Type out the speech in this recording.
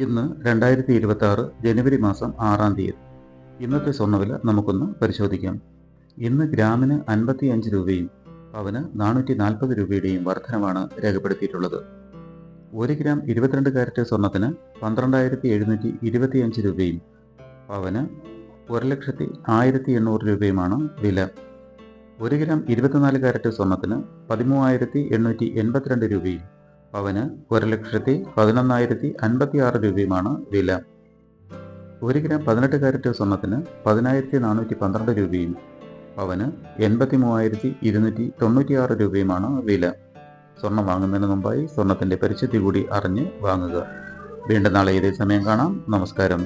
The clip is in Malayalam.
ഇന്ന് 2026 ജനുവരി മാസം 6-ാം തീയതി. ഇന്നത്തെ സ്വർണ്ണവില നമുക്കൊന്ന് പരിശോധിക്കാം. ഇന്ന് ഗ്രാമിന് 55 രൂപയും പവന് 440 രൂപയുടെയും വർധനവാണ് രേഖപ്പെടുത്തിയിട്ടുള്ളത്. 1 ഗ്രാം 22 കാരറ്റ് സ്വർണത്തിന് 12,725 രൂപയും പവന് 1,10,800 രൂപയുമാണ് വില. 1 ഗ്രാം 24 കാരറ്റ് സ്വർണത്തിന് 13,882 രൂപയും പവന് 1,11,056 രൂപയുമാണ് വില. 1 ഗ്രാം 18 കാരറ്റ് സ്വർണത്തിന് 10,412 രൂപയും പവന് 83,296 രൂപയുമാണ് വില. സ്വർണം വാങ്ങുന്നതിന് മുമ്പായി സ്വർണത്തിന്റെ പരിശുദ്ധി കൂടി അറിഞ്ഞ് വാങ്ങുക. വീണ്ടും നാളെ ഇതേ സമയം കാണാം. നമസ്കാരം.